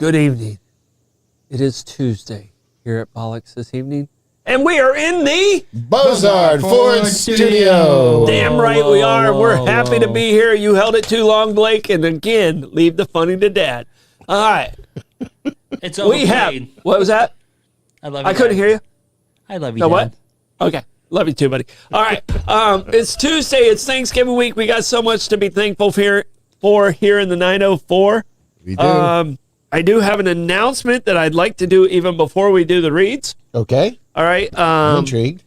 Good evening. It is Tuesday here at Bollock's this evening, and we are in the Bozard Ford Studio. Damn right we are. We're happy to be here. You held it too long, Blake, and again, leave the funny to Dad. All right. It's overplayed. We have. What was that? I love you. I couldn't hear you. I love you. No, Dad. what? Okay. Love you too, buddy. All right. It's Tuesday. It's Thanksgiving week. We got so much to be thankful for here in the 904. We do. I do have an announcement that I'd like to do even before we do the reads. Okay. All right. I'm intrigued.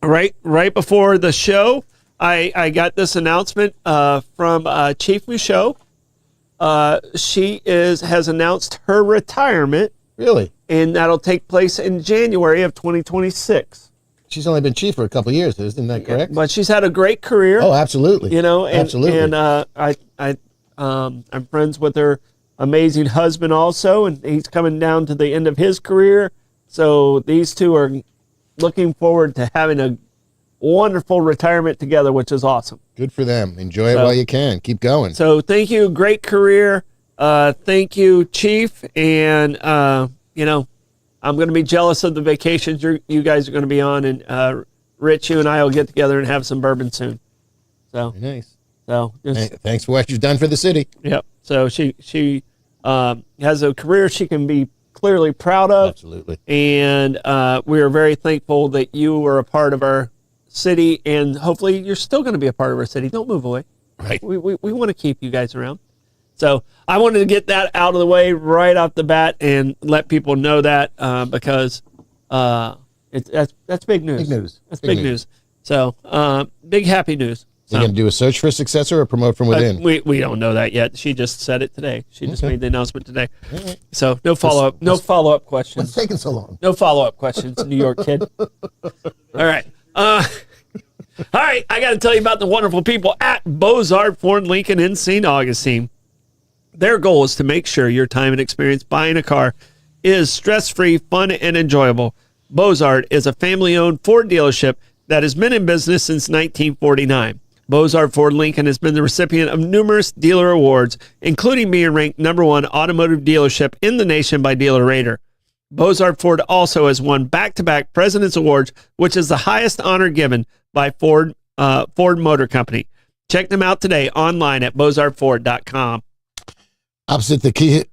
Right before the show, I got this announcement from Chief Michaud. She has announced her retirement. Really? And that'll take place in January of 2026. She's only been chief for a couple of years, isn't that correct? But she's had a great career. Oh, absolutely. You know, and, absolutely. And I'm friends with her amazing husband also, and he's coming down to the end of his career. So these two are looking forward to having a wonderful retirement together, which is awesome. Good for them. Enjoy it while you can. Keep going. So thank you. Great career. Thank you, Chief. And, you know, I'm going to be jealous of the vacations you guys are going to be on. And Rich, you and I will get together and have some bourbon soon. So Very nice. So thanks for what you've done for the city. Yep. So she has a career she can be clearly proud of. Absolutely. And we are very thankful that you were a part of our city, and hopefully you're still going to be a part of our city. Don't move away. Right. We want to keep you guys around. So I wanted to get that out of the way right off the bat and let people know that because that's big news. Big news. That's big news. So big happy news. So you going to do a search for a successor or promote from within? We don't know that yet. She just said it today. She just made the announcement today. Right. So no follow-up questions. What's taking so long? No follow-up questions, New York kid. All right. All right, I got to tell you about the wonderful people at Bozard Ford Lincoln in St. Augustine. Their goal is to make sure your time and experience buying a car is stress-free, fun, and enjoyable. Bozard is a family-owned Ford dealership that has been in business since 1949. Bozard Ford Lincoln has been the recipient of numerous dealer awards, including being ranked #1 automotive dealership in the nation by Dealer Rater. Bozard Ford also has won back-to-back President's Awards, which is the highest honor given by Ford Motor Company. Check them out today online at bozardford.com. Opposite the key.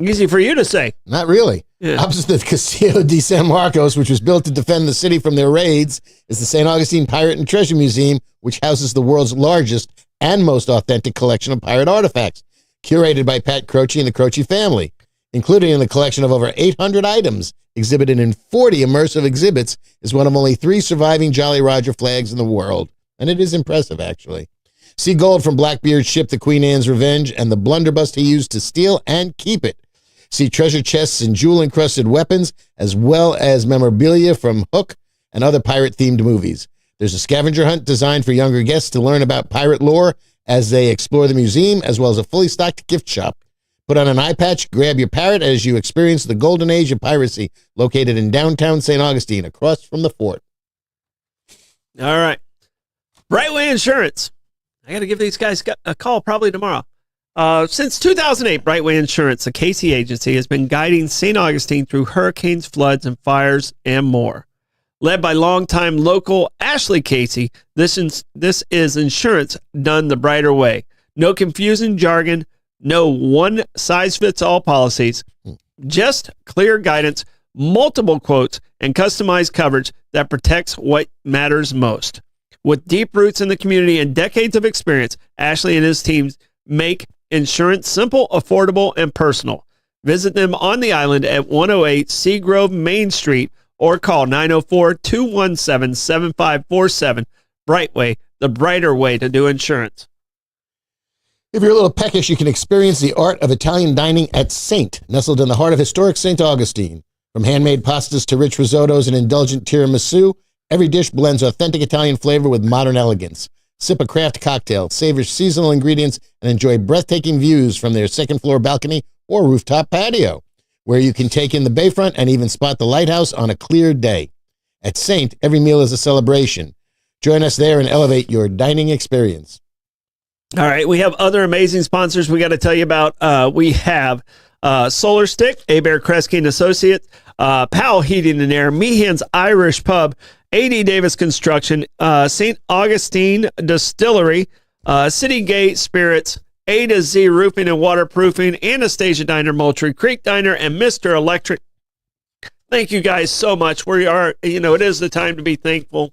Easy for you to say. Not really. Yeah. Opposite the Castillo de San Marcos, which was built to defend the city from their raids, is the St. Augustine Pirate and Treasure Museum, which houses the world's largest and most authentic collection of pirate artifacts, curated by Pat Croce and the Croce family. Included in the collection of over 800 items, exhibited in 40 immersive exhibits, is one of only 3 surviving Jolly Roger flags in the world. And it is impressive, actually. See gold from Blackbeard's ship, the Queen Anne's Revenge, and the blunderbuss he used to steal and keep it. See treasure chests and jewel-encrusted weapons, as well as memorabilia from Hook and other pirate-themed movies. There's a scavenger hunt designed for younger guests to learn about pirate lore as they explore the museum, as well as a fully stocked gift shop. Put on an eye patch, grab your parrot as you experience the golden age of piracy, located in downtown St. Augustine, across from the fort. All right. Brightway Insurance. I got to give these guys a call probably tomorrow. Since 2008, Brightway Insurance, a Casey agency, has been guiding St. Augustine through hurricanes, floods, and fires, and more. Led by longtime local Ashley Casey, this is insurance done the brighter way. No confusing jargon, no one-size-fits-all policies, just clear guidance, multiple quotes, and customized coverage that protects what matters most. With deep roots in the community and decades of experience, Ashley and his teams make insurance simple, affordable, and personal. Visit them on the island at 108 Seagrove Main Street or call 904-217-7547. Brightway, the brighter way to do insurance. If you're a little peckish, you can experience the art of Italian dining at Saint, nestled in the heart of historic St. Augustine. From handmade pastas to rich risottos and indulgent tiramisu, every dish blends authentic Italian flavor with modern elegance. Sip a craft cocktail, savor seasonal ingredients, and enjoy breathtaking views from their second-floor balcony or rooftop patio, where you can take in the bayfront and even spot the lighthouse on a clear day. At Saint, every meal is a celebration. Join us there and elevate your dining experience. All right, we have other amazing sponsors we got to tell you about. We have Solar Stick, Bear Kresge and Associates, Powell Heating and Air, Meehan's Irish Pub, A.D. Davis Construction, St. Augustine Distillery, City Gate Spirits, A to Z Roofing and Waterproofing, Anastasia Diner, Moultrie Creek Diner, and Mr. Electric. Thank you guys so much. We are, it is the time to be thankful.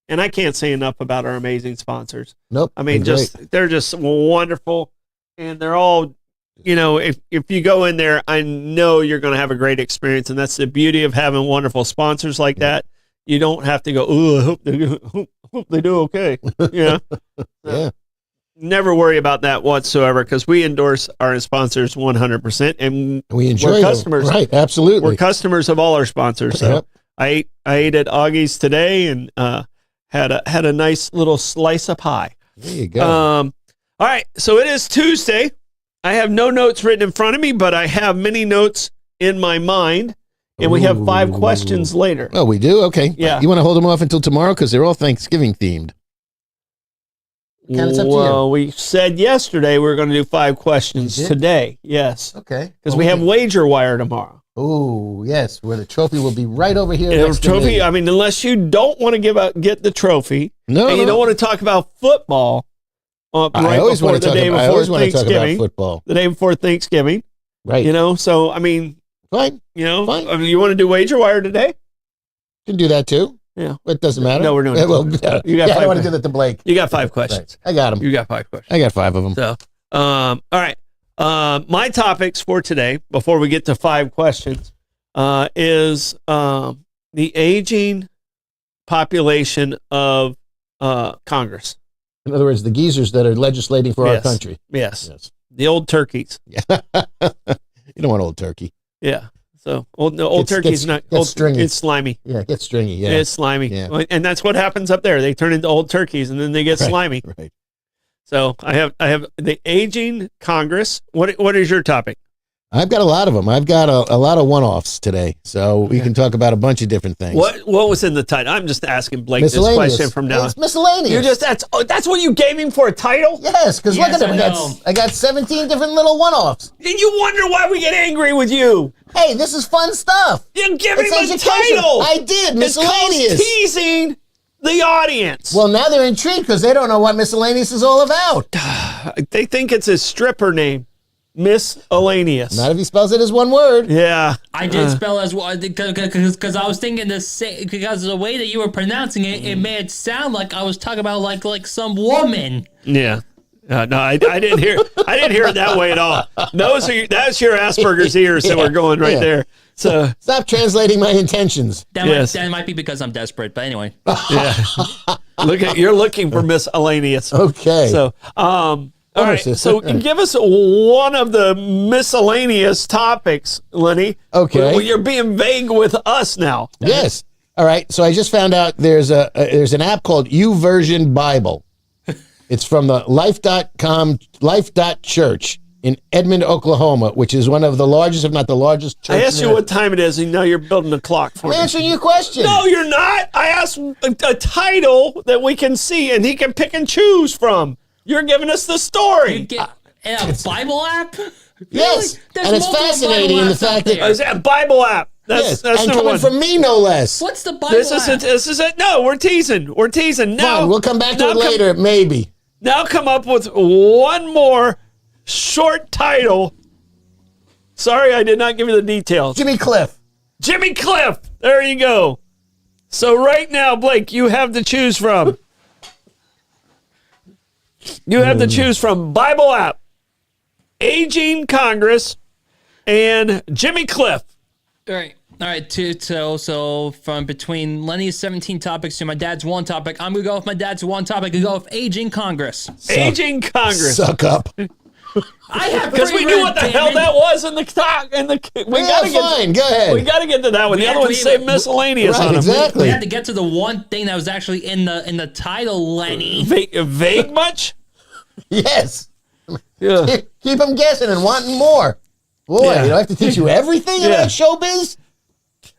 And I can't say enough about our amazing sponsors. Nope. I mean, they're just wonderful. And they're all, if you go in there, I know you're going to have a great experience. And that's the beauty of having wonderful sponsors like that. You don't have to go, oh, I hope they do okay. Yeah. Yeah. Never worry about that whatsoever, because we endorse our sponsors 100%, and we enjoy we're customers. Them. Right, absolutely. We're customers of all our sponsors. So Yep. I ate at Augie's today and had a nice little slice of pie. There you go. All right, so it is Tuesday. I have no notes written in front of me, but I have many notes in my mind, and we have 5 questions later. Oh, we do? Okay. Yeah. You want to hold them off until tomorrow because they're all Thanksgiving themed. It's up to Well, we said yesterday we were going to do 5 questions You did? today. Yes, Okay. because we have Wager Wire tomorrow. Oh, yes, where the trophy will be right over here. And next to trophy. me. I mean, unless you don't want to get the trophy, No, and you no. don't want to talk about football. I always want to talk about. I always want to talk about Thanksgiving, football. the day before Thanksgiving. Right. So I mean, Fine. I mean, you want to do Wager Wire today? Can do that too. Yeah. It doesn't matter. No, we're doing it. Well, You got I five don't want to questions. do that to Blake. You got 5 questions. Right. I got them. You got 5 questions. I got 5 of them. So, all right. My topics for today, before we get to 5 questions, is the aging population of Congress. In other words, the geezers that are legislating for our Yes. country. Yes. Yes. The old turkeys. Yeah. You don't want old turkey. Yeah. So old Gets- turkey's gets- not gets old. stringy. It's slimy. Yeah, it gets stringy. Yeah. It's slimy. Yeah. And that's what happens up there. They turn into old turkeys and then they get Right. slimy. Right. So I have the aging Congress. What is your topic? I've got a lot of them. I've got a lot of one-offs today, so we can talk about a bunch of different things. What was in the title? I'm just asking Blake this Miscellaneous. question from now. It's miscellaneous. You just that's what you gave him for a title? Yes, because Yes, look at I them. know. I got 17 different little one-offs. And you wonder why we get angry with you. Hey, this is fun stuff. You give him It's a education. title. I did. It's called Miscellaneous. teasing the audience. Well, now they're intrigued because they don't know what miscellaneous is all about. They think it's a stripper name, Miscellaneous. Not if he spells it as one word. Yeah. I did spell as well because I was thinking the same, because of the way that you were pronouncing it, it made it sound like I was talking about like some woman. Yeah. No, I didn't hear. I didn't hear it that way at all. That's your Asperger's ears that were going right Yeah. there. So Stop translating my intentions. Yes. That might be because I'm desperate, but anyway. yeah, you're looking for Miscellaneous. Okay. So all right. sister. So give us one of the miscellaneous topics, Lenny. Okay. Well, you're being vague with us now. Yes. All right. So I just found out there's an app called YouVersion Bible. It's from the life.church in Edmond, Oklahoma, which is one of the largest, if not the largest church. I asked you what time it is, and now you're building a clock for I'm me. answering your question. No, you're not. I asked a title that we can see, and he can pick and choose from. You're giving us the story. Get a Bible app? Yes. There's And it's multiple fascinating Bible in the apps out fact that there. Is that a Bible app? yes, That's and number coming one. from me, no less. What's the Bible This is app? it. This is it. No, we're teasing. We're teasing. Now Fine, we'll come back to now it later, maybe. Now come up with one more short title. Sorry, I did not give you the details. Jimmy Cliff. Jimmy Cliff. There you go. So right now, Blake, you have to choose from. You have to choose from Bible app, Aging Congress, and Jimmy Cliff. All right. So from between Lenny's 17 topics to my dad's one topic, I'm gonna go with my dad's one topic and go with aging Congress. Aging Congress. Suck up. I have Because we knew what the hell that was in the talk. We gotta get. Fine. Go ahead. We got to get to that one. The other one say miscellaneous Right, on them. exactly. We had to get to the one thing that was actually in the title, Lenny. Vague much? Yes. Yeah. Keep them guessing and wanting more. Boy, Yeah. you don't have to teach you everything Yeah. about showbiz?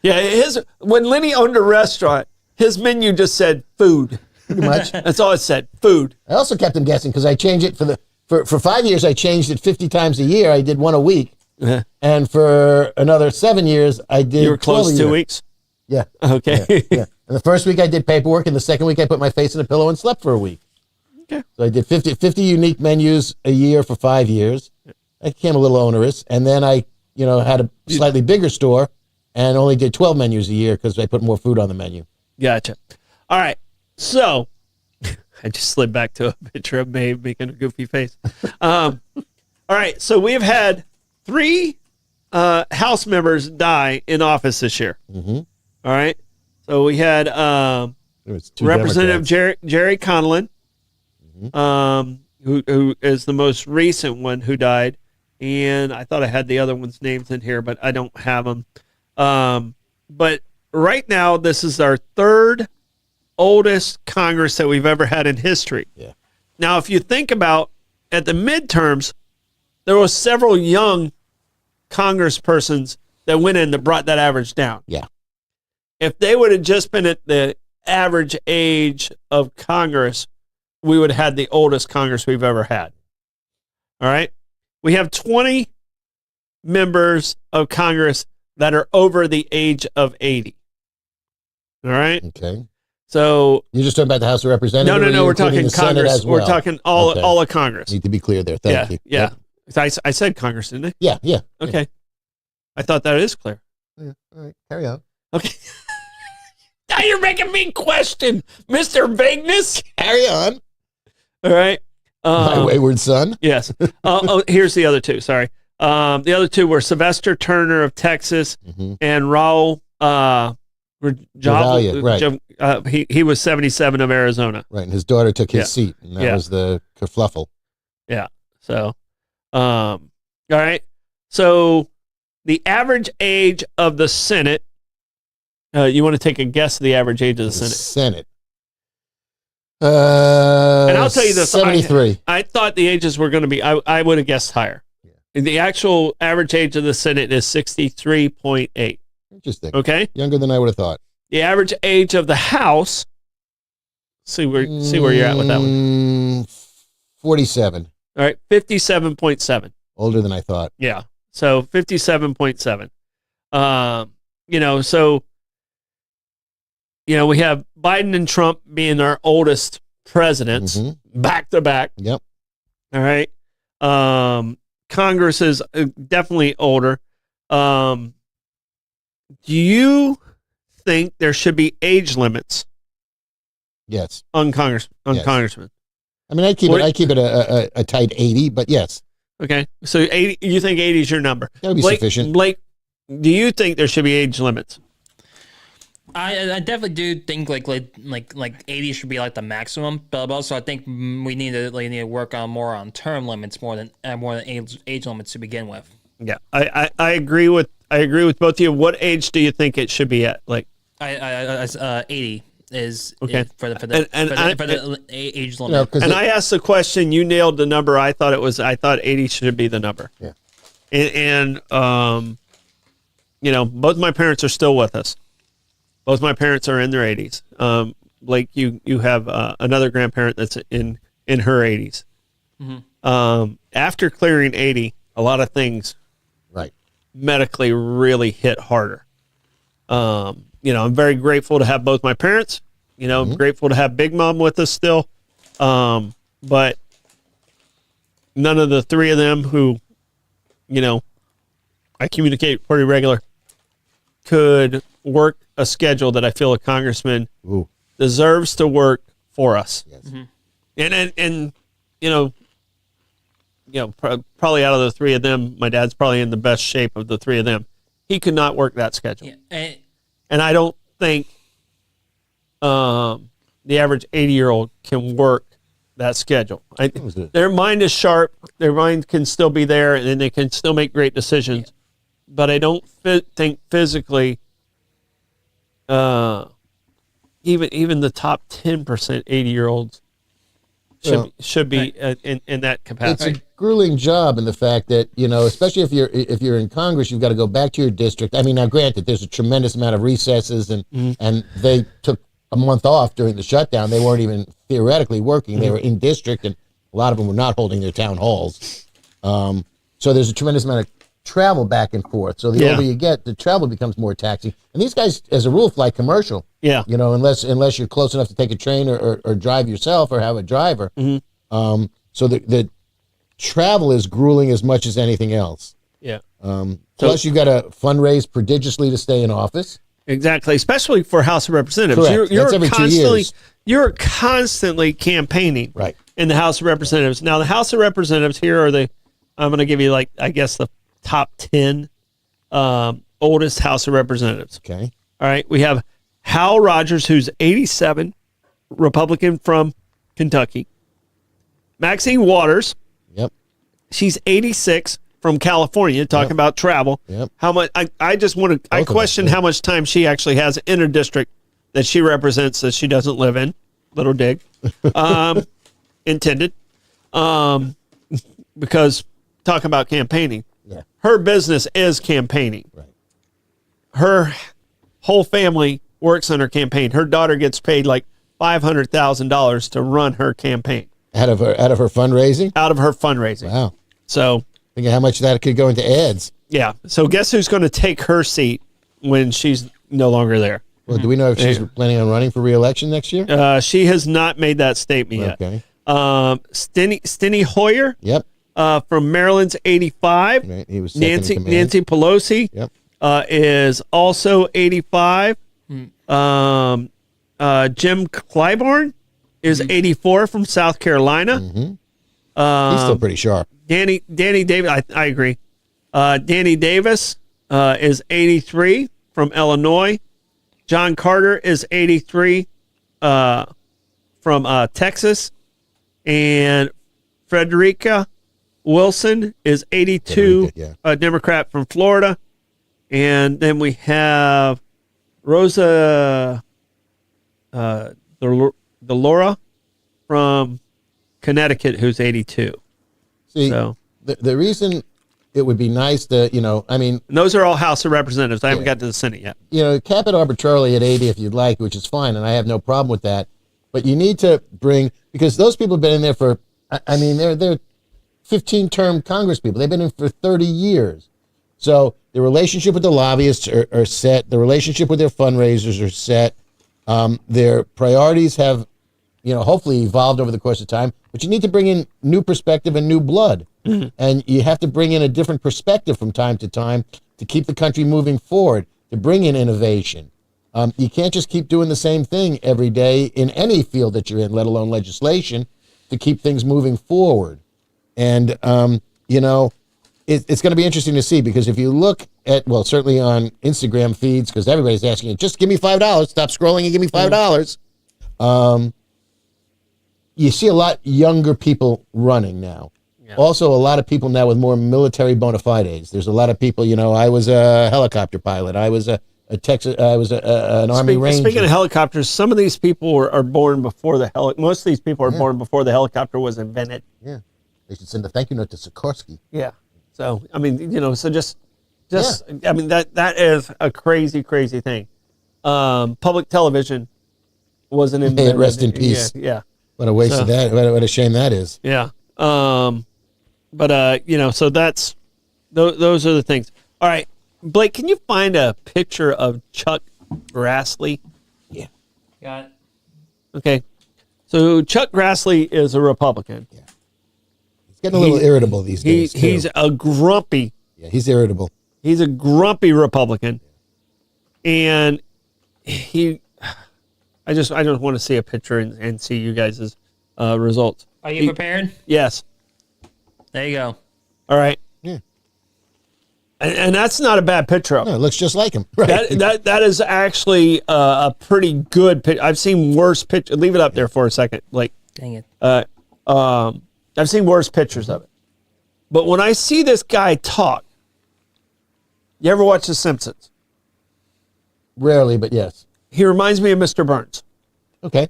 Yeah. When Lenny owned a restaurant, his menu just said food. Pretty much. That's all it said. Food. I also kept them guessing because I changed it for the For 5 years, I changed it 50 times a year. I did one a week. Uh-huh. And for another 7 years, I did You were 12 close a 2 year. weeks? Yeah. Okay. Yeah. And the first week I did paperwork, and the second week I put my face in a pillow and slept for a week. Okay. So I did 50 unique menus a year for 5 years. It became a little onerous. And then I, had a slightly bigger store and only did 12 menus a year because I put more food on the menu. Gotcha. All right. So I just slid back to a picture of Maeve making a goofy face. All right. So we've had 3 House members die in office this year. Mm-hmm. All right. So we had Representative Jerry Conlon, who is the most recent one who died. And I thought I had the other one's names in here, but I don't have them. But right now, this is our 3rd oldest Congress that we've ever had in history. Yeah. Now, if you think about at the midterms, there were several young congresspersons that went in that brought that average down. Yeah. If they would have just been at the average age of Congress, we would have had the oldest Congress we've ever had. All right. We have 20 members of Congress that are over the age of 80. All right. Okay. So you're just talking about the House of Representatives? No. We're talking Congress. As well? We're talking all of Congress. Need to be clear there. Thank you. Yeah. Yep. I said Congress, didn't I? Yeah. Okay. Yeah. I thought that is clear. Yeah. All right. Carry on. Okay. Now you're making me question Mr. Vagueness. Carry on. All right. My wayward son. Yes. Here's the other 2. Sorry. The other 2 were Sylvester Turner of Texas and Raul Javalia, right. He was 77 of Arizona. Right. And his daughter took his seat, and that was the kerfluffle. Yeah. So, all right. So the average age of the Senate, you want to take a guess of the average age of the Senate? And I'll tell you this. 73. I thought the ages were going to be, I would have guessed higher. Yeah. The actual average age of the Senate is 63.8. Interesting. Okay. Younger than I would have thought. The average age of the House, see where you're at with that one. 47. All right. 57.7. Older than I thought. Yeah. So 57.7. We have Biden and Trump being our oldest presidents back to back. Yep. All right. Congress is definitely older. Do you think there should be age limits? Yes. On congressmen. I mean, I keep it a tight 80, but yes. Okay. So 80. You think 80 is your number? That would be sufficient. Blake, do you think there should be age limits? I definitely do think like 80 should be like the maximum, but also I think we need to work on more on term limits more than age limits to begin with. Yeah, I agree with both of you. What age do you think it should be at? Like, 80 is okay for the age limit. And I asked the question, you nailed the number. I thought 80 should be the number. Yeah, and both my parents are still with us. Both my parents are in their 80s. Blake, you have another grandparent that's in her 80s. After clearing 80, a lot of things medically really hit harder. I'm very grateful to have both my parents. I'm grateful to have Big Mom with us still. But none of the 3 of them who, I communicate pretty regular, could work a schedule that I feel a congressman deserves to work for us. Yes. And probably out of the 3 of them, my dad's probably in the best shape of the 3 of them. He could not work that schedule. Yeah. And I don't think the average 80-year-old can work that schedule. Their mind is sharp. Their mind can still be there, and then they can still make great decisions. Yeah. But I don't think physically even the top 10% 80-year-olds should be in that capacity. It's a grueling job in the fact that, especially if you're in Congress, you've got to go back to your district. I mean, now granted, there's a tremendous amount of recesses and they took a month off during the shutdown. They weren't even theoretically working. They were in district and A lot of them were not holding their town halls. So there's a tremendous amount of travel back and forth. So the older you get, the travel becomes more taxing. And these guys, as a rule, fly commercial. Yeah. You know, unless you're close enough to take a train or drive yourself or have a driver. So the travel is grueling as much as anything else. Yeah. Plus, you got to fundraise prodigiously to stay in office. Exactly, especially for House of Representatives. Correct. That's every 2 years. You're constantly campaigning in the House of Representatives. Now, the House of Representatives, here are I'm going to give you, like, I guess, the top 10 oldest House of Representatives. Okay. All right. We have Hal Rogers, who's 87, Republican from Kentucky. Maxine Waters. Yep. She's 86 from California, talking about travel. Yep. How much? I question how much time she actually has in her district that she represents that she doesn't live in. Little dig, intended, because talking about campaigning, her business is campaigning. Right. Her whole family works on her campaign. Her daughter gets paid like $500,000 to run her campaign Out of her fundraising. out of her fundraising. Wow. So. Think of how much that could go into ads. Yeah. So guess who's going to take her seat when she's no longer there? Well, do we know if she's planning on running for re-election next year? She has not made that statement yet. Okay. Steny Hoyer. Yep. From Maryland's 85. Right. He was Nancy Pelosi. Yep. Is also 85. Jim Clyburn is 84 from South Carolina. He's still pretty sharp. Danny Davis, I agree. Danny Davis is 83 from Illinois. John Carter is 83 from Texas. And Frederica Wilson is 82, a Democrat from Florida. And then we have Rosa Delora from Connecticut, who's 82. See, So the reason it would be nice to, and those are all House of Representatives. I haven't got to the Senate yet. Cap it arbitrarily at 80 if you'd like, which is fine, and I have no problem with that. But you need to bring, because those people have been in there for, they're 15-term Congress people. They've been in for 30 years. So the relationship with the lobbyists are set. The relationship with their fundraisers are set. Their priorities have, hopefully evolved over the course of time. But you need to bring in new perspective and new blood. And you have to bring in a different perspective from time to time to keep the country moving forward, to bring in innovation. You can't just keep doing the same thing every day in any field that you're in, let alone legislation, to keep things moving forward. And, it's going to be interesting to see, because if you look at, certainly on Instagram feeds, because everybody's asking you, just give me $5, stop scrolling and give me $5. You see a lot younger people running now. Yeah. Also, a lot of people now with more military bona fides. There's a lot of people, I was a helicopter pilot. I was an Army Ranger. Speaking of helicopters, some of these people are born before most of these people are born before the helicopter was invented. Yeah. They should send a thank you note to Sikorsky. Yeah. So, that is a crazy, crazy thing. Public television wasn't invented. May it rest in peace. Yeah. What a waste of that. What a shame that is. Yeah. So that's, those are the things. All right. Blake, can you find a picture of Chuck Grassley? Yeah. Got it. Okay. So Chuck Grassley is a Republican. Yeah. He's getting a little irritable these days. He's a grumpy. Yeah, he's irritable. He's a grumpy Republican. And I just want to see a picture and see you guys' results. Are you prepared? Yes. There you go. All right. Yeah. And that's not a bad picture of him. No, it looks just like him. Right. That is actually a pretty good picture. I've seen worse pictures. Leave it up there for a second. Like, dang it. I've seen worse pictures of it. But when I see this guy talk, you ever watch The Simpsons? Rarely, but yes. He reminds me of Mr. Burns. Okay.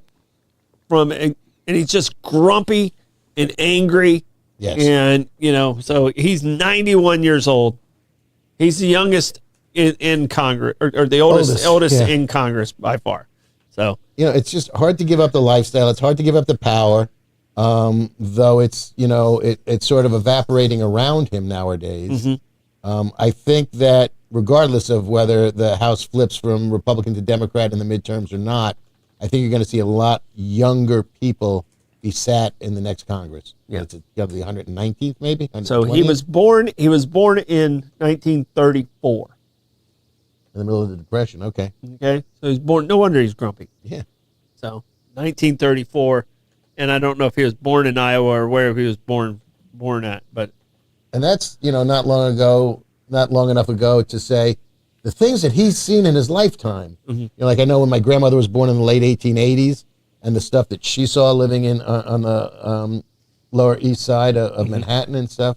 And he's just grumpy and angry. Yes. And, so he's 91 years old. He's the youngest in Congress, or the oldest in Congress by far. So, it's just hard to give up the lifestyle. It's hard to give up the power. though it's, it's sort of evaporating around him nowadays. I think that regardless of whether the House flips from Republican to Democrat in the midterms or not, I think you're going to see a lot younger people be sat in the next Congress. Yeah. It's the 119th, maybe? So 120th? he was born in 1934. In the middle of the Depression, okay. Okay. So he's born, no wonder he's grumpy. Yeah. So 1934. And I don't know if he was born in Iowa or where he was born at, but. And that's, not long enough ago to say the things that he's seen in his lifetime. Like I know when my grandmother was born in the late 1880s and the stuff that she saw living in on the Lower East Side of Manhattan and stuff,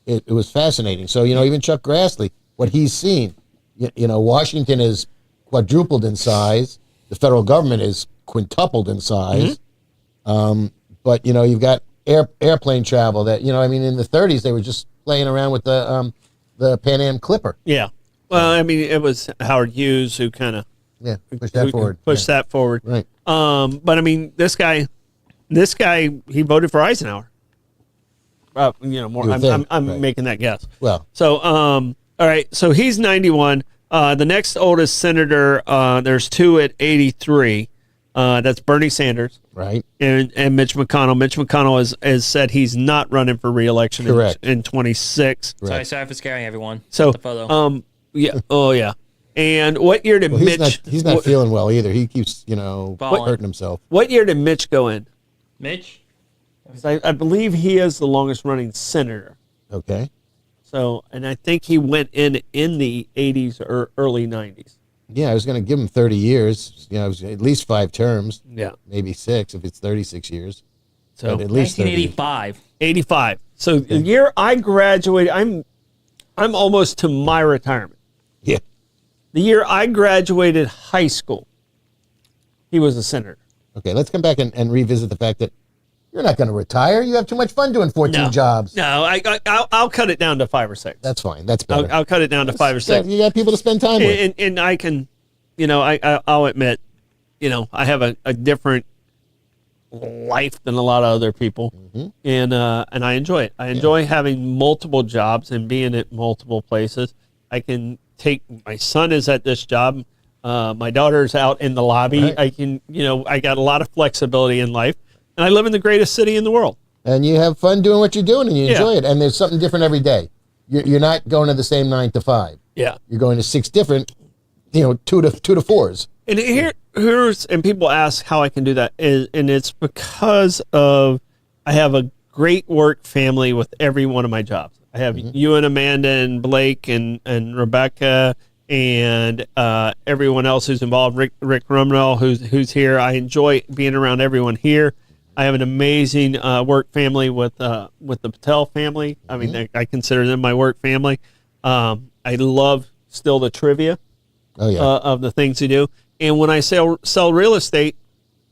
it was fascinating. So, even Chuck Grassley, what he's seen, Washington is quadrupled in size. The federal government is quintupled in size. But, you've got airplane travel that, in the 30s, they were just playing around with the Pan Am Clipper. Yeah. Well, it was Howard Hughes who kind of pushed that forward. That forward. Right. But this guy, he voted for Eisenhower. More. I'm making that guess. Well. So, all right. So he's 91. The next oldest senator, there's two at 83. That's Bernie Sanders. Right. And Mitch McConnell. Mitch McConnell has said he's not running for re-election in 26. Sorry for scaring everyone. So, the photo. yeah. Oh, yeah. And what year did Mitch? He's not feeling well either. He keeps, hurting himself. What year did Mitch go in? Mitch? I believe he is the longest running senator. Okay. So, and I think he went in the 80s or early 90s. Yeah, I was going to give him 30 years. It was at least 5 terms. Yeah. Maybe 6 if it's 36 years. So but at least 1985. 85. So the year I graduated, I'm almost to my retirement. Yeah. The year I graduated high school, he was a senator. Okay, let's come back and revisit the fact that you're not going to retire. You have too much fun doing 14 jobs. No, I'll cut it down to 5 or 6. That's fine. That's better. I'll cut it down to 5 or 6. You got people to spend time with. And I can, I'll admit, I have a different life than a lot of other people, and I enjoy it. I enjoy having multiple jobs and being at multiple places. I can take my son is at this job, my daughter's out in the lobby. Right. I can, I got a lot of flexibility in life, and I live in the greatest city in the world. And you have fun doing what you're doing, and you enjoy it. And there's something different every day. You're not going to the same 9 to 5. Yeah, you're going to 6 different, 2 to 4s. And here's people ask how I can do that, and it's because of I have a great work family with every one of my jobs. I have you and Amanda and Blake and Rebecca and everyone else who's involved. Rick Rumnell, who's here. I enjoy being around everyone here. I have an amazing work family with the Patel family. I mean, I consider them my work family. I love still the trivia of the things we do. And when I sell real estate,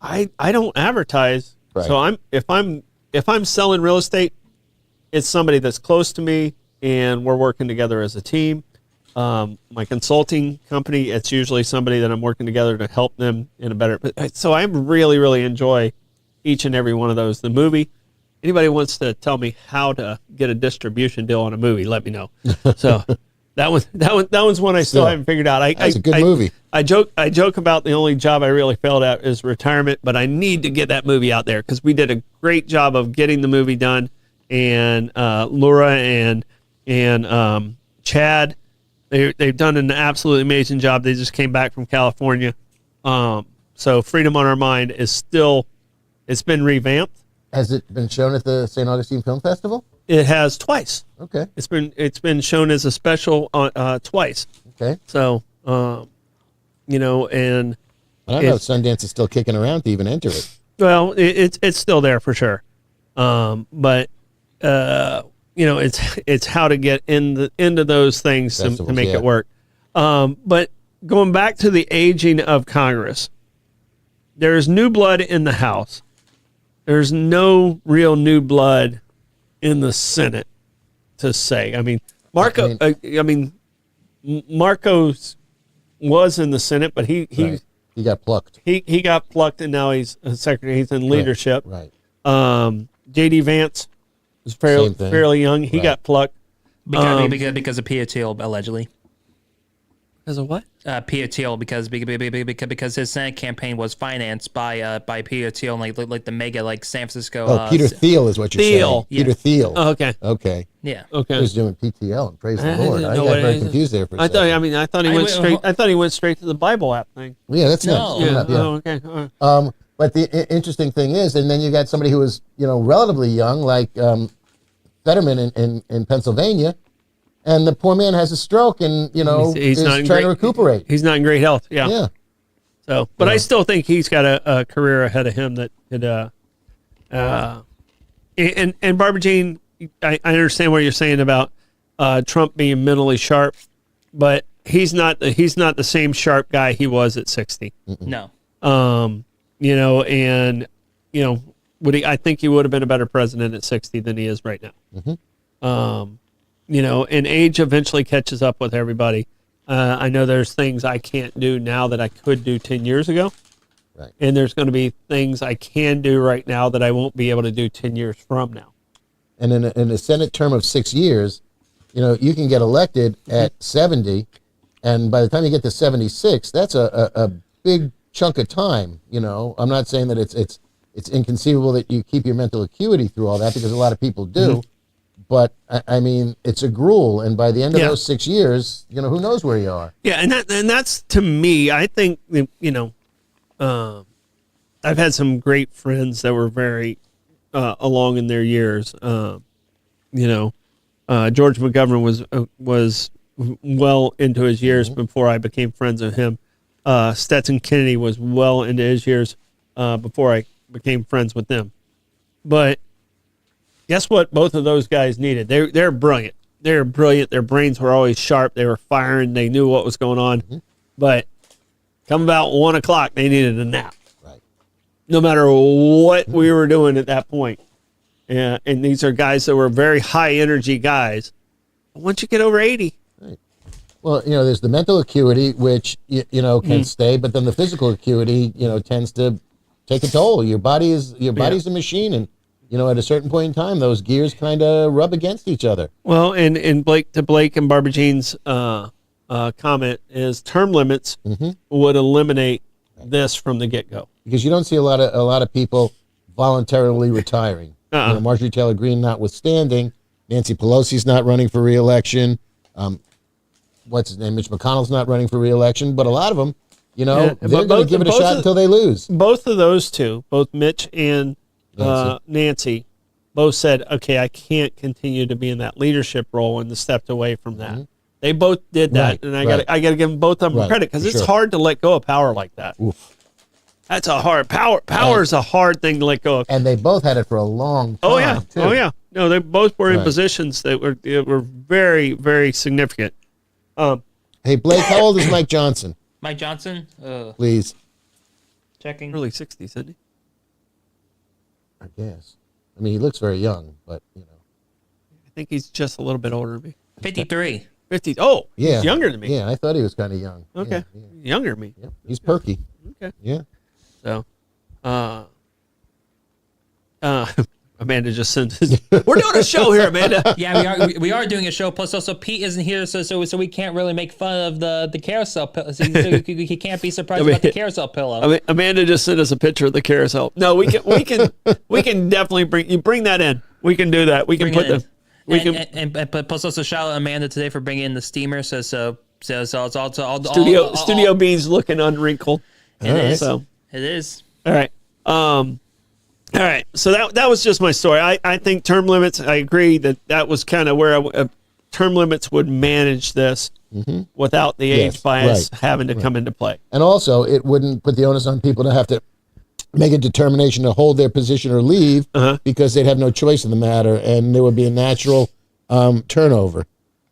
I don't advertise. Right. So if I'm selling real estate, it's somebody that's close to me, and we're working together as a team. My consulting company, it's usually somebody that I'm working together to help them in a better. So I really, really enjoy each and every one of those. The movie, anybody wants to tell me how to get a distribution deal on a movie, let me know. So that one's one I still haven't figured out. That's a good movie. I joke about the only job I really failed at is retirement, but I need to get that movie out there because we did a great job of getting the movie done. And Laura and Chad, they've done an absolutely amazing job. They just came back from California. So Freedom on Our Mind is still, it's been revamped. Has it been shown at the St. Augustine Film Festival? It has twice. Okay. It's been shown as a special twice. Okay. So, and I don't know if Sundance is still kicking around to even enter it. Well, it's still there for sure. But it's how to get into those things to make it work. But going back to the aging of Congress, there's new blood in the House. There's no real new blood in the Senate to say. I mean, Marcos was in the Senate, but he got plucked. He got plucked, and now he's a secretary. He's in leadership. Right. J.D. Vance was Same thing. fairly young. He Right. got plucked. Because of Peter Thiel, allegedly. Because of what? Peter Thiel, because his Senate campaign was financed by Peter Thiel, like the mega San Francisco. Oh, Peter Thiel is what you're Thiel. saying. Peter Thiel. Oh, okay. Okay. Yeah. Okay. He was doing PTL, and praise the Lord. didn't I know got what very it is. confused there for a I second. thought he went straight. I thought he went straight to the Bible app thing. Yeah, that's No. next. Coming Yeah. up, yeah. Oh, okay. All right. But the interesting thing is, and then you got somebody who was, relatively young, like Fetterman in Pennsylvania, and the poor man has a stroke, and He's is not in trying to great- recuperate. He's not in great health. Yeah. Yeah, So, but I still think he's got a career ahead of him that could. And Barbara Jean, I understand what you're saying about Trump being mentally sharp, but he's not the same sharp guy he was at 60. No. I think he would have been a better president at 60 than he is right now. And age eventually catches up with everybody. I know there's things I can't do now that I could do 10 years ago. Right. And there's going to be things I can do right now that I won't be able to do 10 years from now. and in a Senate term of 6 years, you can get elected at 70, and by the time you get to 76, that's a big chunk of time. I'm not saying that it's inconceivable that you keep your mental acuity through all that, because a lot of people do. But I mean, it's a gruel, and by the end of those 6 years, who knows where you are. Yeah, and that's, to me, I think, I've had some great friends that were very along in their years. George McGovern was well into his years before I became friends with him. Stetson Kennedy was well into his years before I became friends with them. But guess what? Both of those guys needed. They're brilliant. They're brilliant. Their brains were always sharp. They were firing. They knew what was going on. But come about 1 o'clock, they needed a nap. Right. No matter what we were doing at that point. And these are guys that were very high energy guys. Once you get over 80. Right. Well, there's the mental acuity, which, can stay, but then the physical acuity, tends to take a toll. Your body's a machine, and, at a certain point in time, those gears kind of rub against each other. Well, and Blake and Barbara Jean's comment is term limits would eliminate this from the get-go. Because you don't see a lot of people voluntarily retiring. Marjorie Taylor Greene notwithstanding, Nancy Pelosi's not running for re-election. What's his name? Mitch McConnell's not running for re-election. But a lot of them, they're going to give it a shot until they lose. Both of those two, both Mitch and Nancy, both said, okay, I can't continue to be in that leadership role, and stepped away from that. They both did that, and I got to give them both of them credit, because it's hard to let go of power like that. Oof. That's a hard power is a hard thing to let go of. And they both had it for a long time. Too. Oh yeah. No, they both were in positions that were very, very significant. Hey, Blake, how old is Mike Johnson? Mike Johnson? Please. Checking. Early 60s, isn't he? I guess. I mean, he looks very young, but, I think he's just a little bit older than me. 53. 50. Oh, yeah. he's younger than me. Yeah, I thought he was kind of young. Okay. Yeah. Younger than me. Yeah. He's perky. Okay. Yeah. So, Amanda just sent us. We're doing a show here, Amanda. Yeah, we are doing a show. Plus, also Pete isn't here, so we can't really make fun of the carousel pillow. So he can't be surprised about the carousel pillow. Amanda just sent us a picture of the carousel. No, we can definitely bring that in. We can do that. We can put them. But plus also shout out Amanda today for bringing in the steamer. So it's also all Studio B's looking unwrinkled. It is. So it is. all right. All right. So that was just my story. I think term limits. I agree that was kind of where term limits would manage this without the age bias having to come into play. And also, it wouldn't put the onus on people to have to make a determination to hold their position or leave because they'd have no choice in the matter, and there would be a natural turnover.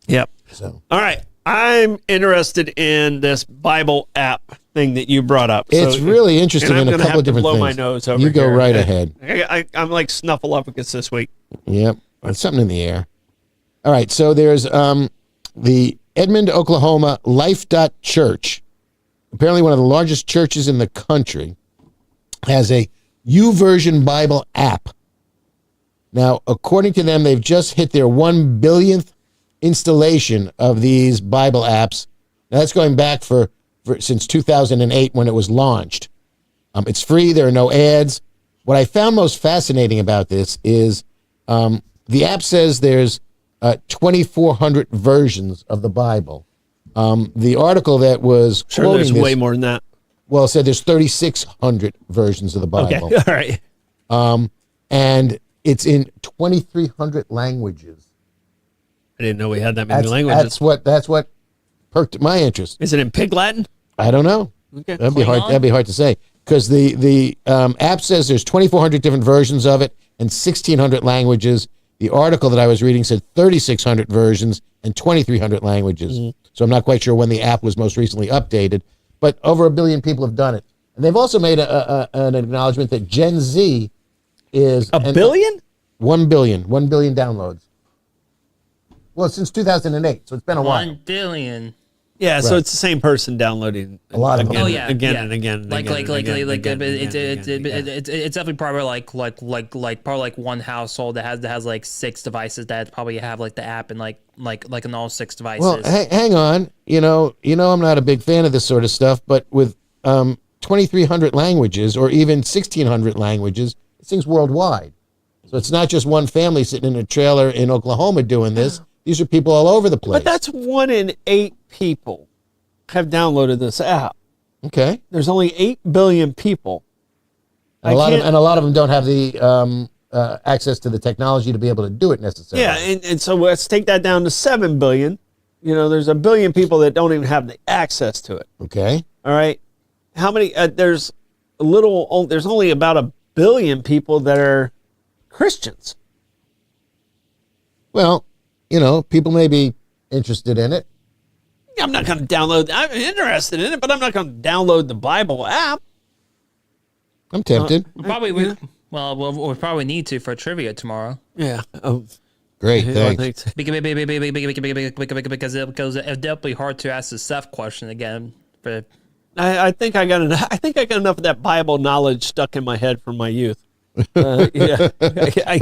Yep. So, all right. I'm interested in this Bible app thing that you brought up. It's really interesting in a couple of different blow things. My nose over you go here. right ahead. I'm like Snuffleupagus this week. Yep. There's something in the air. All right. So there's the Edmond, Oklahoma Life.Church, apparently one of the largest churches in the country, has a YouVersion Bible app Now, according to them, they've just hit their 1 billionth installation of these Bible apps. Now, that's going back for since 2008 when it was launched. It's free. There are no ads. What I found most fascinating about this is the app says there's 2,400 versions of the Bible. The article that was Sure, quoting there's this, way more than that. well, it said there's 3,600 versions of the Bible. Okay, all right. And it's in 2,300 languages. I didn't know we had that many languages. That's what perked my interest. Is it in Pig Latin? I don't know. Okay. That'd be hard. That'd be hard to say because the app says there's 2,400 different versions of it and 1,600 languages. The article that I was reading said 3,600 versions and 2,300 languages. Mm-hmm. So I'm not quite sure when the app was most recently updated, but over 1 billion people have done it. And they've also made an acknowledgement that Gen Z is A billion? 1 billion downloads. Well, since 2008, so it's been a while. 1 billion. Yeah, so Right. it's the same person downloading A lot of them. again, Oh yeah, again yeah. and again. And Like again and again and again and again. it's definitely probably like probably like one household that has like 6 devices that probably have like the app and like in all 6 devices. Well, hang on. You know, I'm not a big fan of this sort of stuff, but with 2,300 languages or even 1,600 languages, this thing's worldwide. So it's not just one family sitting in a trailer in Oklahoma doing this. These are people all over the place. But that's 1 in 8 people have downloaded this app. okay. There's only 8 billion people. And a lot of them don't have the access to the technology to be able to do it necessarily. Yeah, and so let's take that down to 7 billion. You know, there's 1 billion people that don't even have the access to it. Okay. All right. How many? There's only about 1 billion people that are Christians. Well, people may be interested in it. I'm not going to download. I'm interested in it, but I'm not going to download the Bible app. I'm tempted. We'll probably need to for trivia tomorrow. Yeah. Oh, Great. yeah, Thanks. Because it's definitely hard to ask the Seth question again. But I think I got enough. I think I got enough of that Bible knowledge stuck in my head from my youth. Yeah. I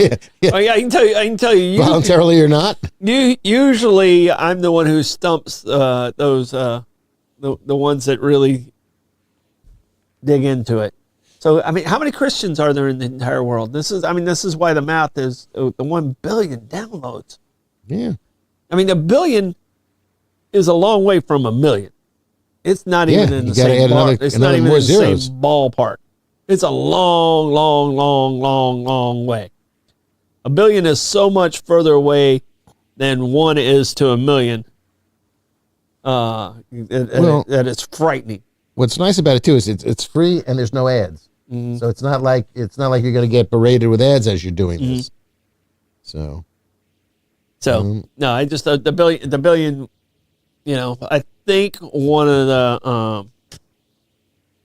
can tell you. Voluntarily or not? Usually, I'm the one who stumps those the ones that really dig into it. So, I mean, how many Christians are there in the entire world? This is why the math is the 1 billion downloads. Yeah. I mean, 1 billion is a long way from 1 million. It's not even in you the gotta same add bar. another- It's another not even more in the zeros. same ballpark. It's a long, long, long, long, long way. 1 billion is so much further away than 1 is to 1 million. That it's frightening. What's nice about it too is it's free and there's no ads. Mm-hmm. So it's not like you're going to get berated with ads as you're doing this. So So no, I just the billion. You know, I think one of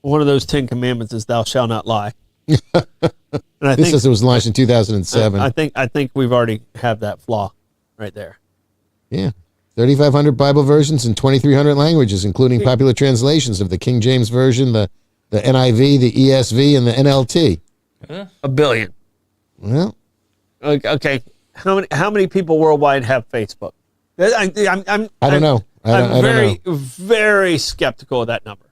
those 10 commandments is "Thou shalt not lie." And I this think says it was launched in 2007. I think we've already have that flaw right there. Yeah. 3,500 Bible versions in 2,300 languages, including popular translations of the King James Version, the NIV, the ESV, and the NLT. 1 billion. Well, Okay. How many people worldwide have Facebook? I don't know. I I'm don't very, know. very skeptical of that number.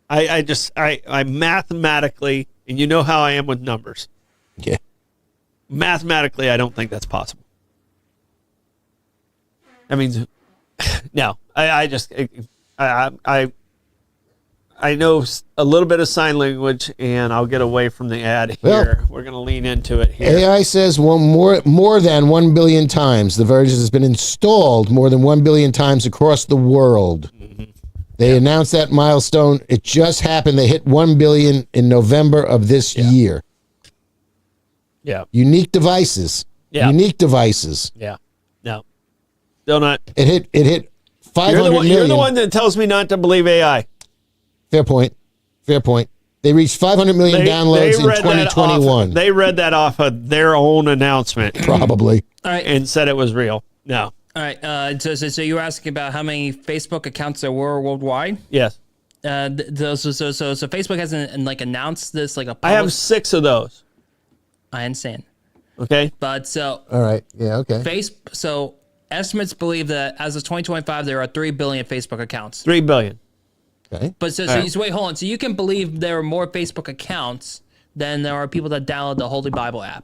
I mathematically, and you know how I am with numbers. Yeah. Mathematically, I don't think that's possible. I mean, no, I know a little bit of sign language, and I'll get away from the ad here. Well, we're going to lean into it here. AI says more than 1 billion times. The version has been installed more than 1 billion times across the world. They announced that milestone. It just happened. They hit 1 billion in November of this year. Yeah. Unique devices. Yeah. Unique devices. Yeah. No. Still not. It hit 500 million. You're the one that tells me not to believe AI. Fair point. They reached 500 million downloads in 2021. They read that off of their own announcement. Probably. all right, And said it was real. No. all right. So you were asking about how many Facebook accounts there were worldwide. Yes. So Facebook hasn't announced this like a. I have 6 of those. I understand. Okay. But so All right. Yeah. Okay. so estimates believe that as of 2025, there are 3 billion Facebook accounts. 3 billion. Okay. But so wait, hold on. So you can believe there are more Facebook accounts than there are people that download the Holy Bible app.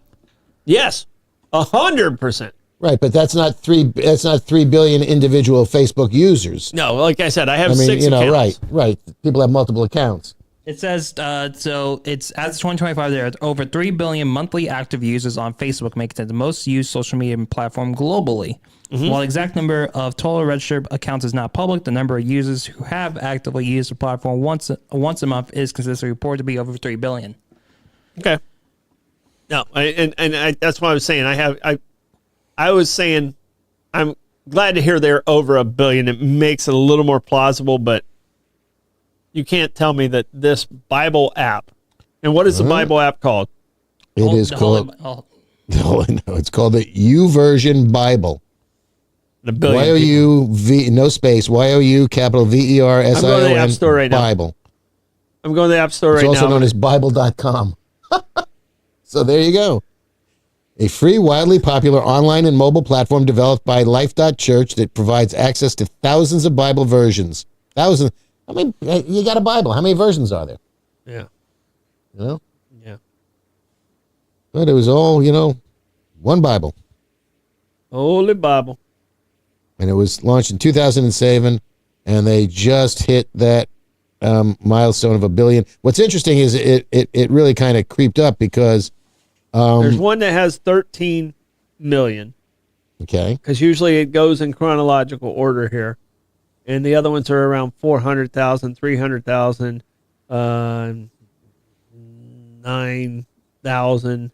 Yes. 100%. Right, but that's not 3. That's not 3 billion individual Facebook users. No, like I said, I have I mean, 6 you know, accounts. right. People have multiple accounts. It says, so it's as of 2025, there are over 3 billion monthly active users on Facebook, making it the most used social media platform globally. While the exact number of total registered accounts is not public, the number of users who have actively used the platform once a month is consistently reported to be over 3 billion. Okay. No, that's what I was saying. I was saying I'm glad to hear they're over 1 billion. It makes it a little more plausible, but you can't tell me that this Bible app, and what is the Bible app called? It is called. No, it's called the YouVersion Bible. The billion Y-O-U-V, no space, Y-O-U, capital V-E-R-S-I-O-N, I'm going to the App Store right now. Bible. I'm going to the App Store right now. It's also known as Bible.com. So there you go. A free, widely popular online and mobile platform developed by Life.Church that provides access to thousands of Bible versions. Thousands. I mean, you got a Bible. How many versions are there? Yeah. You know? Yeah. But it was all, one Bible. Holy Bible. And it was launched in 2007, and they just hit that milestone of 1 billion. What's interesting is it really kind of creeped up because there's one that has 13 million. Okay. Because usually it goes in chronological order here, and the other ones are around 400,000, 300,000, 9,000.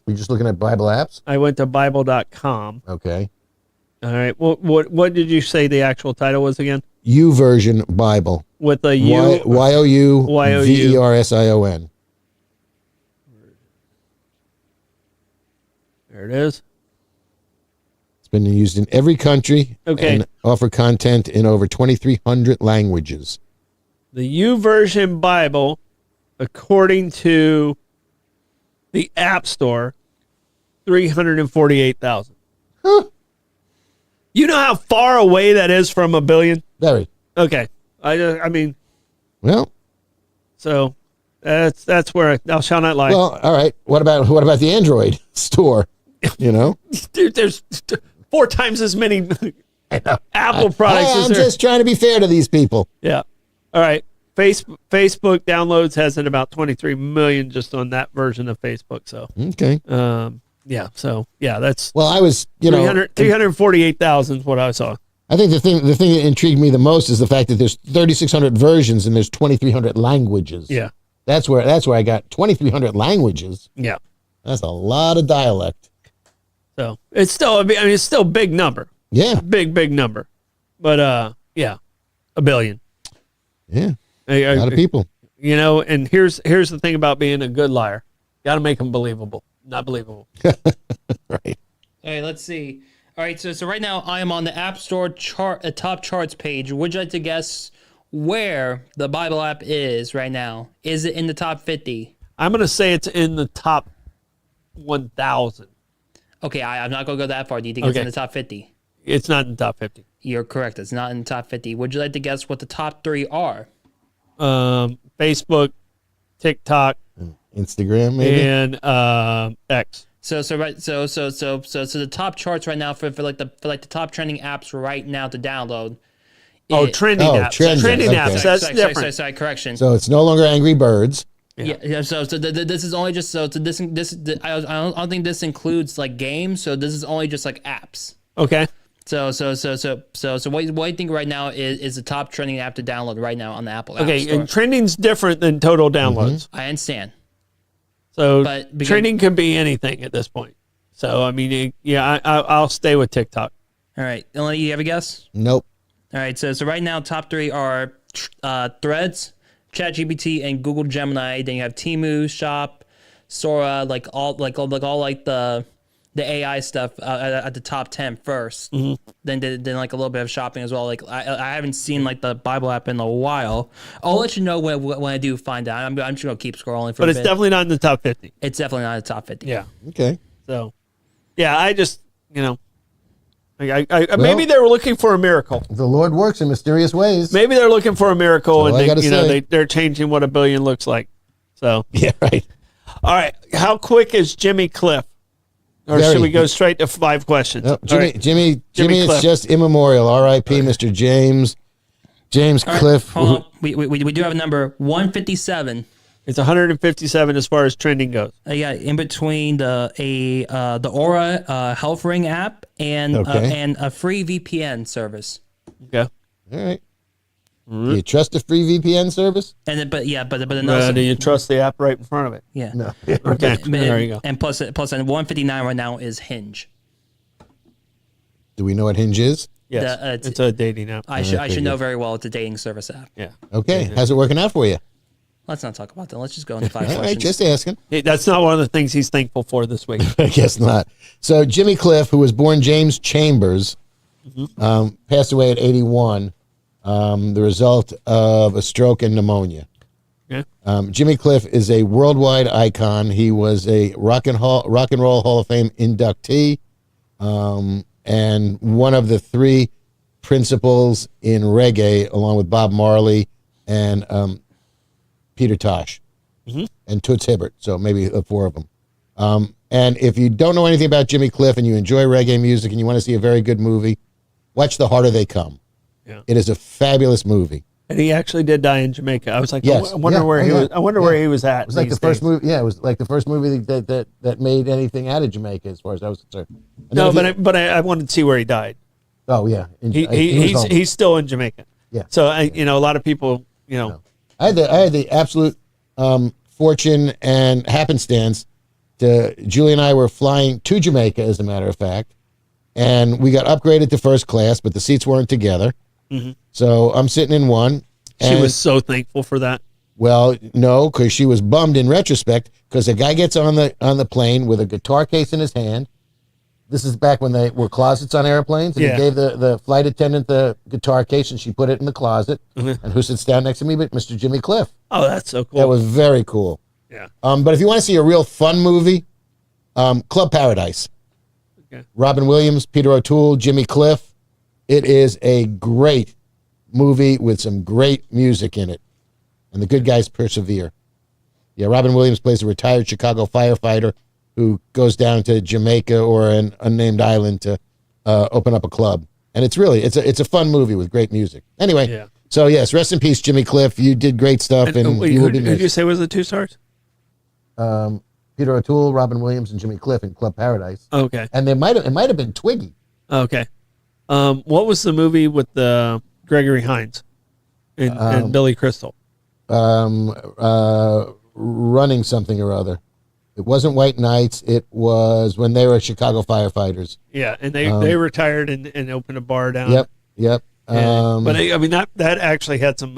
You're just looking at Bible apps? I went to Bible.com. Okay. All right. What did you say the actual title was again? YouVersion Bible. With a U. Y-O-U-V-E-R-S-I-O-N. There it is. It's been used in every country. Okay. And offer content in over 2,300 languages. The YouVersion Bible, according to the App Store, 348,000. Huh. You know how far away that is from 1 billion? Very. Okay. I mean, well, so that's where thou shalt not lie. Well, all right. What about the Android store? Dude, there's 4 times as many Apple products. I'm just trying to be fair to these people. Yeah. All right. Facebook downloads has it about 23 million just on that version of Facebook. So okay. Yeah. So yeah, that's I was 348,000 is what I saw. I think the thing that intrigued me the most is the fact that there's 3,600 versions and there's 2,300 languages. Yeah. That's where I got 2,300 languages. Yeah. That's a lot of dialect. So it's still, it's still a big number. Yeah. Big number. But yeah, 1 billion. Yeah. A lot of people. And here's the thing about being a good liar. Got to make them believable. Not believable. Right. All right, let's see. All right, so right now I am on the App Store top charts page. Would you like to guess where the Bible app is right now? Is it in the top 50? I'm going to say it's in the top 1,000. Okay, I'm not going to go that far. Do you think it's in the top 50? It's not in the top 50. You're correct. It's not in the top 50. Would you like to guess what the top 3 are? Facebook, TikTok, Instagram, maybe, and X. So the top charts right now for the top trending apps right now to download. Trending apps. Trending okay. apps. That's different. Sorry, correction. So it's no longer Angry Birds. Yeah. So this is only just I don't think this includes like games. So this is only just like apps. Okay. So what do you think right now is the top trending app to download right now on the Apple App Store? Okay, and trending's different than total downloads. I understand. So trending can be anything at this point. So I'll stay with TikTok. All right, Eleni, you have a guess? Nope. All right, so right now top 3 are Threads, ChatGPT, and Google Gemini. Then you have Temu, Shop, Sora, all the AI stuff at the top 10 first. Mm-hmm. Then like a little bit of shopping as well. Like I haven't seen like the Bible app in a while. I'll let you know when I do find out. I'm just gonna keep scrolling for. But a it's bit. definitely not in the top 50. It's definitely not in the top 50. Yeah. Okay. So, yeah, I just, maybe they were looking for a miracle. The Lord works in mysterious ways. Maybe they're looking for a miracle, and they're changing what a billion looks like. So, yeah, right. All right, how quick is Jimmy Cliff? Or should we go straight to 5 questions? No, Jimmy is Cliff. just immemorial. R.I.P. Mr. James Cliff. Hold on. We do have a number 157. It's 157 as far as trending goes. Yeah, in between the Aura health ring app and a free VPN service. Okay. All right. Do you trust a free VPN service? But do you trust the app right in front of it? Yeah. No. Okay. There you go. And plus, and 159 right now is Hinge. Do we know what Hinge is? Yes. It's a dating app. I should know very well. It's a dating service app. Yeah. Okay. How's it working out for you? Let's not talk about that. Let's just go into 5 All questions. right, just asking. Hey, that's not one of the things he's thankful for this week. I guess not. So Jimmy Cliff, who was born James Chambers, passed away at 81, the result of a stroke and pneumonia. Yeah. Jimmy Cliff is a worldwide icon. He was a Rock and Roll Hall of Fame inductee, and one of the 3 principals in reggae, along with Bob Marley and Peter Tosh and Toots Hibbert. So maybe 4 of them. And if you don't know anything about Jimmy Cliff and you enjoy reggae music and you want to see a very good movie, watch The Harder They Come. Yeah. It is a fabulous movie. And he actually did die in Jamaica. I was like, Yes. I wonder where he was. I wonder where he was at. It was like the first movie. Yeah, it was like the first movie that made anything out of Jamaica, as far as I was concerned. And No, then but I wanted to see where he died. oh yeah, He's still in Jamaica. Yeah. So a lot of people, I had the absolute fortune and happenstance Julie and I were flying to Jamaica, as a matter of fact, and we got upgraded to first class, but the seats weren't together. Mm-hmm. So I'm sitting in one. She was so thankful for that. Well, no, because she was bummed in retrospect, because a guy gets on the plane with a guitar case in his hand. This is back when they were closets on airplanes, and he gave the flight attendant the guitar case, and she put it in the closet. And who sits down next to me but Mr. Jimmy Cliff. Oh, that's so cool. That was very cool. Yeah. But if you want to see a real fun movie, Club Paradise. Okay. Robin Williams, Peter O'Toole, Jimmy Cliff. It is a great movie with some great music in it. And the good guys persevere. Yeah, Robin Williams plays a retired Chicago firefighter who goes down to Jamaica or an unnamed island to open up a club. And it's a fun movie with great music. Anyway, so yes, rest in peace, Jimmy Cliff. You did great stuff, and you will be missed. Who did you say was the 2 stars? Peter O'Toole, Robin Williams, and Jimmy Cliff in Club Paradise. Okay. And it might have been Twiggy. Okay. What was the movie with Gregory Hines and Billy Crystal? Running something or other. It wasn't White Knights. It was when they were Chicago firefighters. Yeah, and they retired and opened a bar down. Yep. But I mean that actually had some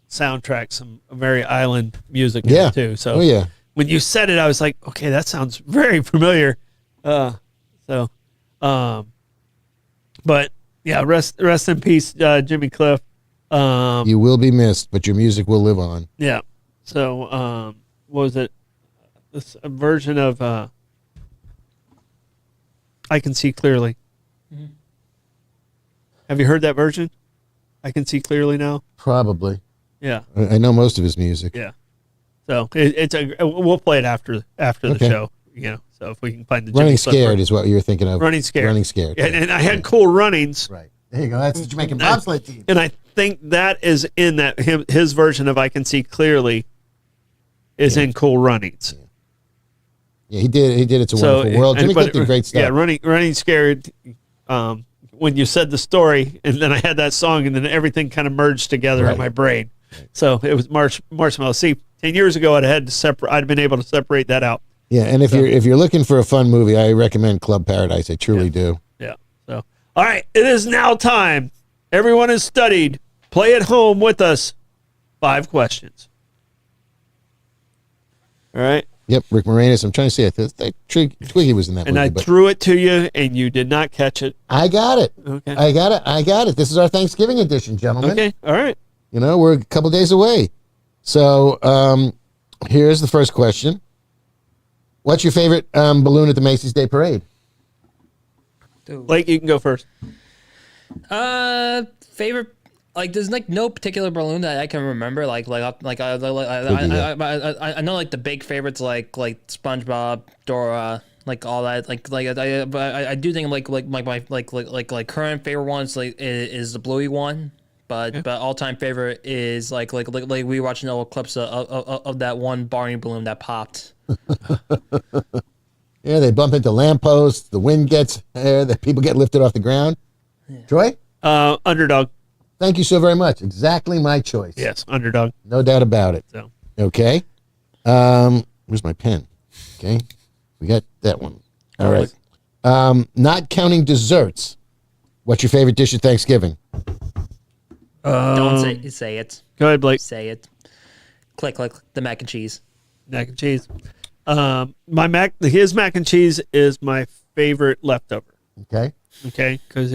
soundtrack, some very island music in it too. So when you said it, I was like, okay, that sounds very familiar. But yeah, rest in peace, Jimmy Cliff. You will be missed, but your music will live on. Yeah. So what was it? This version of I Can See Clearly. Mm-hmm. Have you heard that version? I Can See Clearly Now? Probably. Yeah. I know most of his music. Yeah. So we'll play it after the show, so if we can find the Running Scared is what you're thinking of. Running Scared. Running Scared. And I had Cool Runnings. Right. There you go. That's the Jamaican bobsled team. And I think that is in his version of I Can See Clearly is in Cool Runnings. Yeah, he did. It's a Wonderful World. Jimmy Cliff did great stuff. Yeah, Running Scared. When you said the story, and then I had that song, and then everything kind of merged together in my brain. Right. So it was Marshmallow. See, 10 years ago, I'd been able to separate that out. Yeah, and if you're looking for a fun movie, I recommend Club Paradise. I truly do. Yeah. So, all right, it is now time. Everyone is studied. Play at home with us. 5 questions. All right. Yep, Rick Moranis. I'm trying to say it. Twiggy was in that movie. And I threw it to you, and you did not catch it. I got it. Okay. I got it. This is our Thanksgiving edition, gentlemen. Okay. All right. We're a couple days away. So here's the first question. What's your favorite balloon at the Macy's Day Parade? Blake, you can go first. Favorite. Like, there's like no particular balloon that I can remember. I know like the big favorites like SpongeBob, Dora, like all that. But I do think my current favorite ones is the Bluey one. But all time favorite is like we were watching old clips of that one Barney balloon that popped. Yeah, they bump into lampposts. The wind gets there. The people get lifted off the ground. Yeah. Troy? Underdog. Thank you so very much. Exactly my choice. Yes, underdog. No doubt about it. So. Okay. Where's my pen? Okay. We got that one. All right. Not counting desserts. What's your favorite dish at Thanksgiving? Don't say it. Go ahead, Blake. Say it. Click the mac and cheese. Mac and cheese. His mac and cheese is my favorite leftover. Okay. Okay, because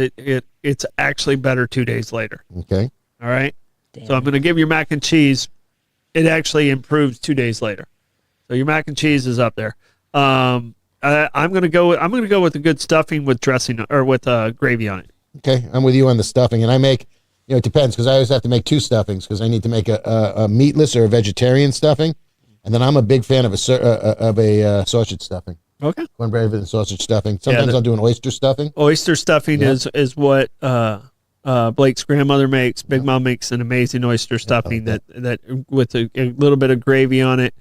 it's actually better 2 days later. Okay. All right. Damn. So I'm going to give your mac and cheese. It actually improves 2 days later. So your mac and cheese is up there. I'm going to go with a good stuffing with dressing or with gravy on it. Okay, I'm with you on the stuffing, and I make. It depends because I always have to make two stuffings because I need to make a meatless or a vegetarian stuffing, and then I'm a big fan of a sausage stuffing. Okay. Cornbread and sausage stuffing. Sometimes I'll do an oyster stuffing. Oyster stuffing is what Blake's grandmother makes. Big Mom makes an amazing oyster stuffing that with a little bit of gravy on it.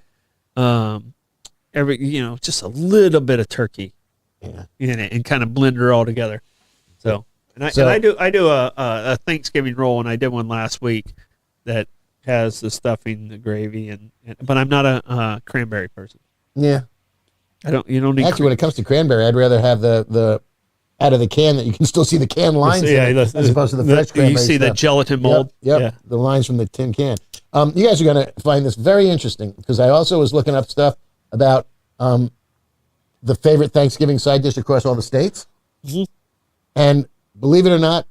Just a little bit of turkey in it and kind of blend it all together. So. And I do a Thanksgiving roll, and I did one last week that has the stuffing, the gravy, but I'm not a cranberry person. Yeah, You don't need. Actually, when it comes to cranberry, I'd rather have the out of the can that you can still see the can lines as opposed to the fresh cranberry. You see the gelatin mold. Yep. Yeah, the lines from the tin can. You guys are going to find this very interesting because I also was looking up stuff about the favorite Thanksgiving side dish across all the states, and believe it or not,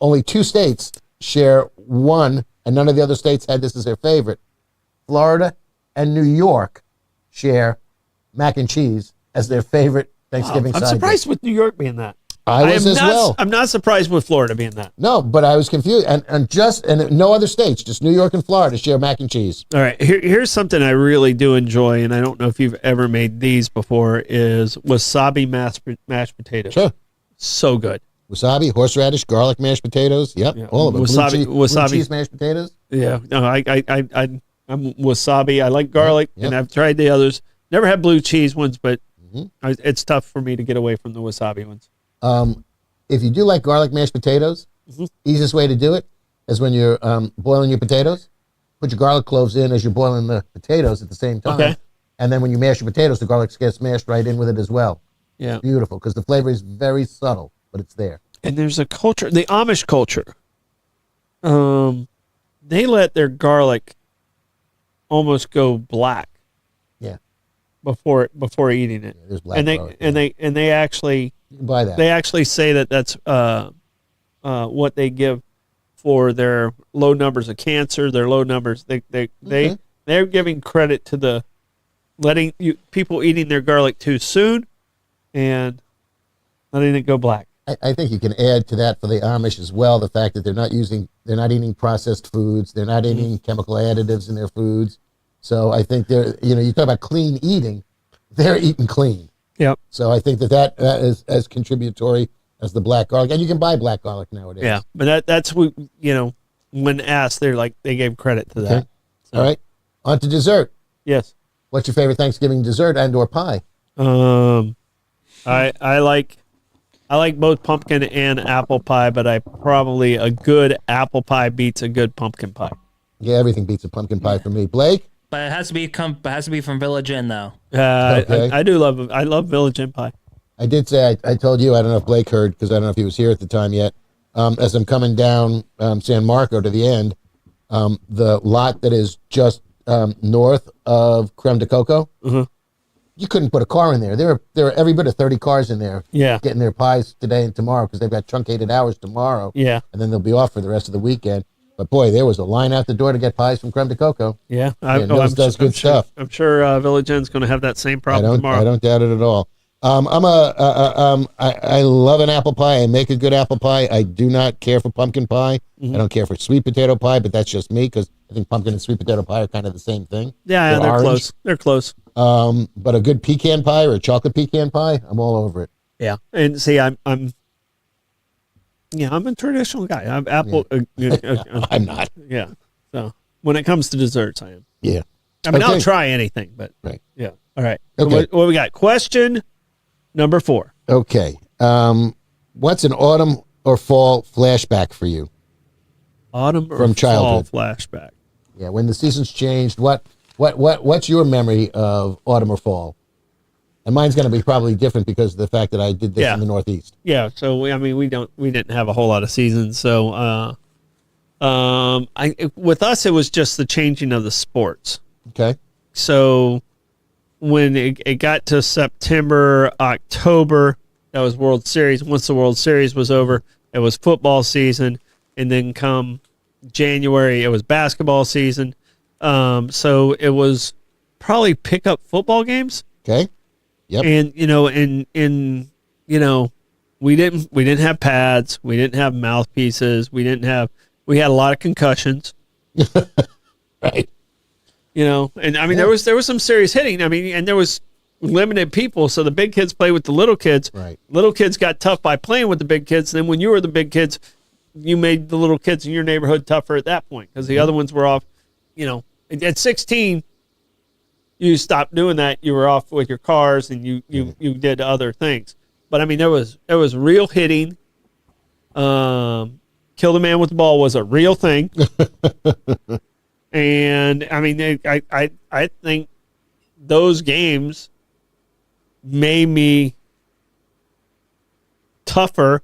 only 2 states share one, and none of the other states had this as their favorite. Florida and New York share mac and cheese as their favorite Thanksgiving side I'm surprised dish. with New York being that. I was as well. I'm not surprised with Florida being that. No, but I was confused. And no other states, just New York and Florida share mac and cheese. All right, here's something I really do enjoy, and I don't know if you've ever made these before, is wasabi mashed potatoes. Sure. So good. Wasabi, horseradish, garlic mashed potatoes. Yep, Yeah. all of it. Wasabi- Blue wasabi. cheese mashed potatoes. Yeah, no, I'm wasabi. I like garlic, Yep. and I've tried the others. Never had blue cheese ones, but it's tough for me to get away from the wasabi ones. If you do like garlic mashed potatoes, easiest way to do it is when you're boiling your potatoes, put your garlic cloves in as you're boiling the potatoes at the same time. Okay. And then when you mash your potatoes, the garlic gets mashed right in with it as well. Yeah. It's beautiful because the flavor is very subtle, but it's there. And there's a culture, the Amish culture. They let their garlic almost go black. Yeah. Before eating it. Yeah, there's black and garlic, they actually you can buy that. they actually say that that's what they give for their low numbers of cancer, their low numbers. They're giving credit to the letting people eating their garlic too soon and letting it go black. I think you can add to that for the Amish as well, the fact that they're not eating processed foods, they're not eating chemical additives in their foods. So I think you talk about clean eating, they're eating clean. Yep. So I think that is as contributory as the black garlic, and you can buy black garlic nowadays. Yeah, but that's what when asked, they gave credit to that. Okay. So. All right, on to dessert. Yes. What's your favorite Thanksgiving dessert and/or pie? I like both pumpkin and apple pie, but a good apple pie beats a good pumpkin pie. Yeah, everything beats a pumpkin pie for me. Blake? But it has to be from Village Inn though. Okay. I love Village Inn pie. I did say, I told you, I don't know if Blake heard, because I don't know if he was here at the time yet. As I'm coming down San Marco to the end, the lot that is just north of Creme de Coco, you couldn't put a car in there. There were every bit of 30 cars in there getting their pies today and tomorrow because they've got truncated hours tomorrow. Yeah. And then they'll be off for the rest of the weekend. But boy, there was a line out the door to get pies from Creme de Coco. Yeah, Nils does good stuff. I'm sure Village Inn's going to have that same problem tomorrow. I don't doubt it at all. I love an apple pie. I make a good apple pie. I do not care for pumpkin pie. I don't care for sweet potato pie, but that's just me because I think pumpkin and sweet potato pie are kind of the same thing. Yeah, they're orange. close. They're close. But a good pecan pie or a chocolate pecan pie, I'm all over it. Yeah, and see, I'm a traditional guy. I'm apple. I'm not. Yeah. So when it comes to desserts, I am. Yeah. I mean, Okay. I'll try anything, but Right. yeah. All right. So Okay. what we got? Question number 4. Okay. What's an autumn or fall flashback for you? Autumn or From childhood. fall flashback. Yeah, when the seasons changed, what's your memory of autumn or fall? And mine's going to be probably different because of the fact that I did this Yeah. in the Northeast. Yeah. So we didn't have a whole lot of seasons. So with us, it was just the changing of the sports. Okay. So when it got to September, October, that was World Series. Once the World Series was over, it was football season. And then come January, it was basketball season. So it was probably pickup football games. Okay. Yep. And, we didn't have pads. We didn't have mouthpieces. We had a lot of concussions. Right. And I mean, there was some serious hitting. I mean, and there was limited people. So the big kids played with the little kids. Right. Little kids got tough by playing with the big kids. And then when you were the big kids, you made the little kids in your neighborhood tougher at that point because the other ones were off. At 16, you stopped doing that. You were off with your cars and you did other things. But I mean, there was real hitting. Kill the man with the ball was a real thing. And I mean, I think those games made me tougher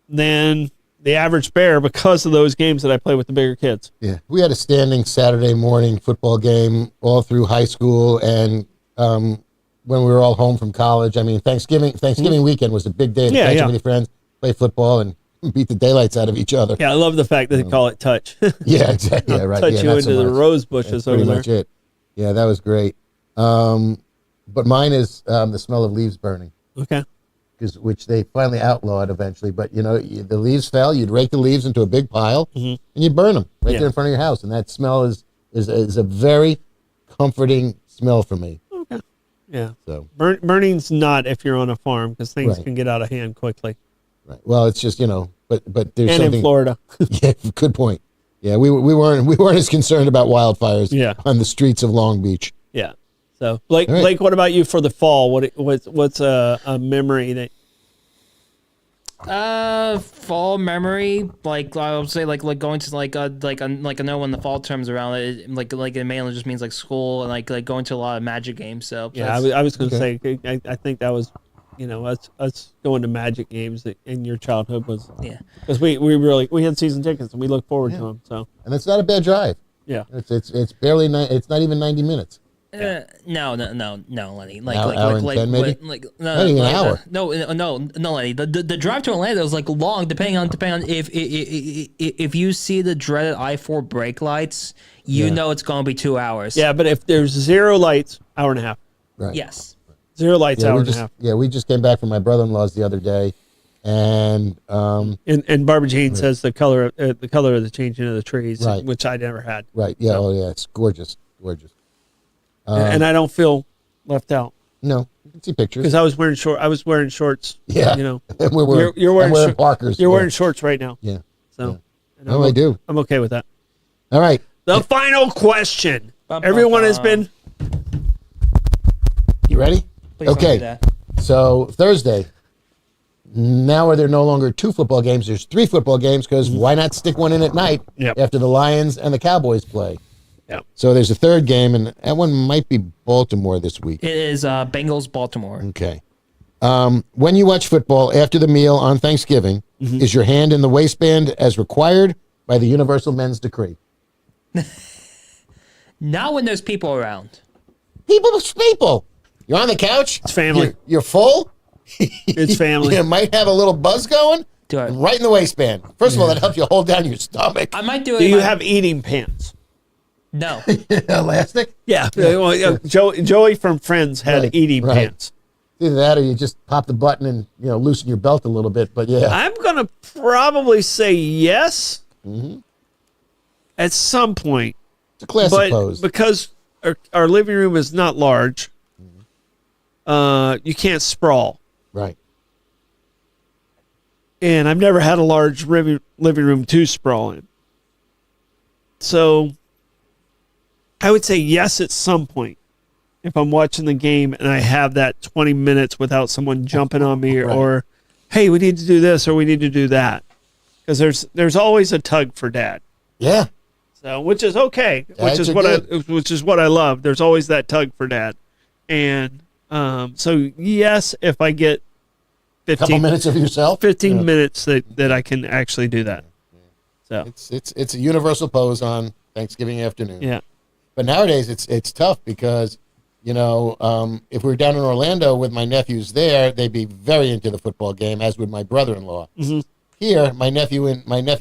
than the average bear because of those games that I played with the bigger kids. Yeah. We had a standing Saturday morning football game all through high school and when we were all home from college. I mean, Thanksgiving weekend was a big day to catch up with your friends, play football, and beat the daylights out of each other. Yeah, I love the fact that they call it touch. Yeah, exactly. Yeah, right. Touch yeah, you not into so the much. rose bushes That's over pretty there. much it. Yeah, that was great. But mine is the smell of leaves burning, Okay. which they finally outlawed eventually. But the leaves fell. You'd rake the leaves into a big pile and you'd burn them right there in front of your house. And that smell is a very comforting smell for me. Okay. Yeah. So Burning's not if you're on a farm because things Right. can get out of hand quickly. right. Well, it's just but there's And something. in Florida. Yeah, good point. Yeah, we weren't as concerned about wildfires. Yeah. On the streets of Long Beach. Yeah. So Blake, All right. Blake, what about you for the fall? What's a memory that? Fall memory, like I would say, like going to like I know when the fall terms around, it mainly just means like school and like going to a lot of Magic games. So Yeah, I was going to say. I think that was, us going to Magic games in your childhood was. Yeah. Because we had season tickets and we look forward to them. So And it's not a bad drive. yeah. It's barely it's not even 90 minutes. No, Lenny. Hour and 10 maybe? Not even an hour. No, Lenny. The drive to Orlando is like long, depending on if you see the dreaded I-4 brake lights, know it's going to be 2 hours. Yeah, but if there's 0 lights, hour and a half. Right. Yes. 0 lights, hour we and just a half. we just came back from my brother-in-law's the other day, and And Barbara Jean says the color of the changing of the trees, Right. which I never had. right, yeah, oh yeah, it's gorgeous. And I don't feel left out No, you can see pictures. because I was wearing shorts. Yeah, And you're wearing Parkers. You're wearing shorts right now. Yeah. So and Oh, I do. I'm okay with that. All right. The final question. Bum, bum, Everyone has bum. been. You ready? Please don't do Okay. that. So Thursday. Now are there no longer 2 football games? There's 3 football games because why not stick one in at night Yep. after the Lions and the Cowboys play? Yeah. So there's a third game, and that one might be Baltimore this week. It is Bengals Baltimore. Okay. When you watch football after the meal on Thanksgiving, is your hand in the waistband as required by the Universal Men's Decree? Not when there's people around. People. You're on the couch. It's family. You're full. It's family. You might have a little buzz going. Do it. and right in the waistband. First of all, that helps you hold down your stomach. I might do it. Do you in my- have eating pants? No. Elastic? Yeah. Well, Joey from Friends had Right, eating right. pants. Either that or you just pop the button and, loosen your belt a little bit. But yeah. I'm going to probably say yes at some point. It's a classic But pose. because our living room is not large, you can't sprawl. Right. And I've never had a large living room to sprawl in. So I would say yes at some point. If I'm watching the game and I have that 20 minutes without someone jumping on me Right. or, hey, we need to do this or we need to do that. Because there's always a tug for dad. Yeah. So, which is okay, Dads are which is what I love. There's always that tug for dad. And so yes, if I get A couple 15 minutes of yourself. 15 Yeah. minutes that I can actually do that. So, It's a universal pose on Thanksgiving afternoon. yeah. But nowadays it's tough because, if we were down in Orlando with my nephews there, they'd be very into the football game, as would my brother-in-law. Mm-hmm. Here, my nephew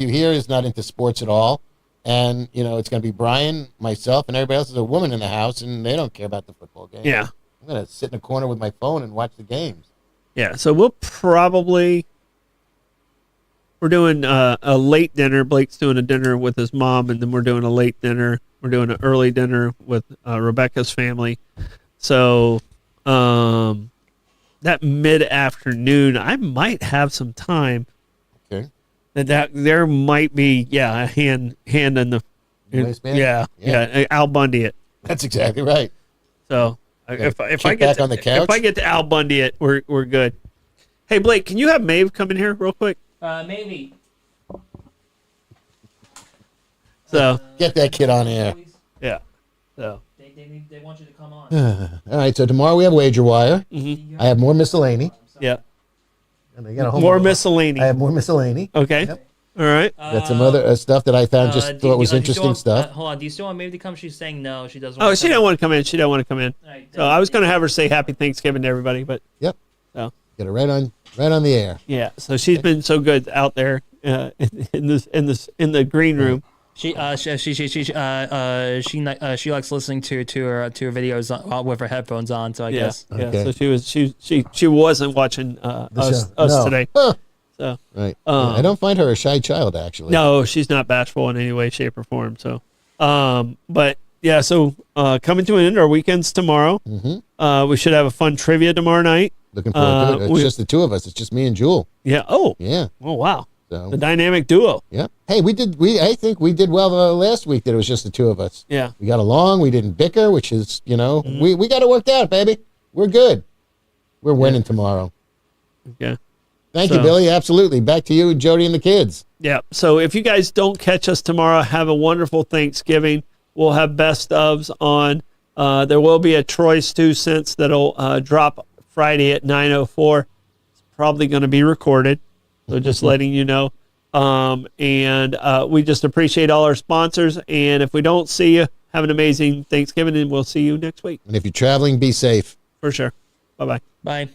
here is not into sports at all. And, it's going to be Brian, myself, and everybody else. Is a woman in the house, and they don't care about the football game. Yeah. I'm going to sit in a corner with my phone and watch the games. Yeah. So we're doing a late dinner. Blake's doing a dinner with his mom, and then we're doing a late dinner. We're doing an early dinner with Rebecca's family. So that mid-afternoon, I might have some time. Okay. That there might be a hand in the Waistband? yeah. Al Bundy it. That's exactly right. So if I Kick get back on the couch? if I get to Al Bundy it, we're good. Hey Blake, can you have Maeve come in here real quick? Maybe. So Get that kid on air. yeah, so They want you to come on. All right, so tomorrow we have Wager Wire. Mm-hmm. I have more miscellany. yeah, And I got a more I miscellany. have more miscellany. Okay, Yep. all right. Got some other stuff that I found thought was interesting stuff. Hold on. Do you still want maybe to come? She's saying no. She doesn't. Oh, she don't want to come in. She don't want to come in. Alright, So I was going to have her say Happy Thanksgiving to everybody, but Yep. so Get it right on the air. yeah. So she's been so good out there in the green room. She likes listening to her videos with her headphones on. So I guess. Yeah. Okay. So she wasn't watching us No. today. Huh. So Right. I don't find her a shy child, actually. no, she's not bashful in any way, shape, or form. So, but yeah. So coming to an end, our weekend's tomorrow. Mm-hmm. We should have a fun trivia tomorrow night. Looking forward to it. It's just the two of us. It's just me and Jewel. Yeah. Oh. Yeah. Oh wow. So. The dynamic duo. Yeah. Hey, I think we did well last week that it was just the two of us. Yeah. We got along. We didn't bicker, which is, Mm-hmm. we got it worked out, baby. We're good. We're winning tomorrow. Yeah. Thank So- you, Billy. Absolutely. Back to you, Jody, and the kids. Yeah. So if you guys don't catch us tomorrow, have a wonderful Thanksgiving. We'll have best ofs on. There will be a Troy's 2 cents that'll drop Friday at 9:04. It's probably going to be recorded. So just letting you know. And we just appreciate all our sponsors. And if we don't see you, have an amazing Thanksgiving, and we'll see you next week And if you're traveling, be safe. for sure. Bye-bye. Bye.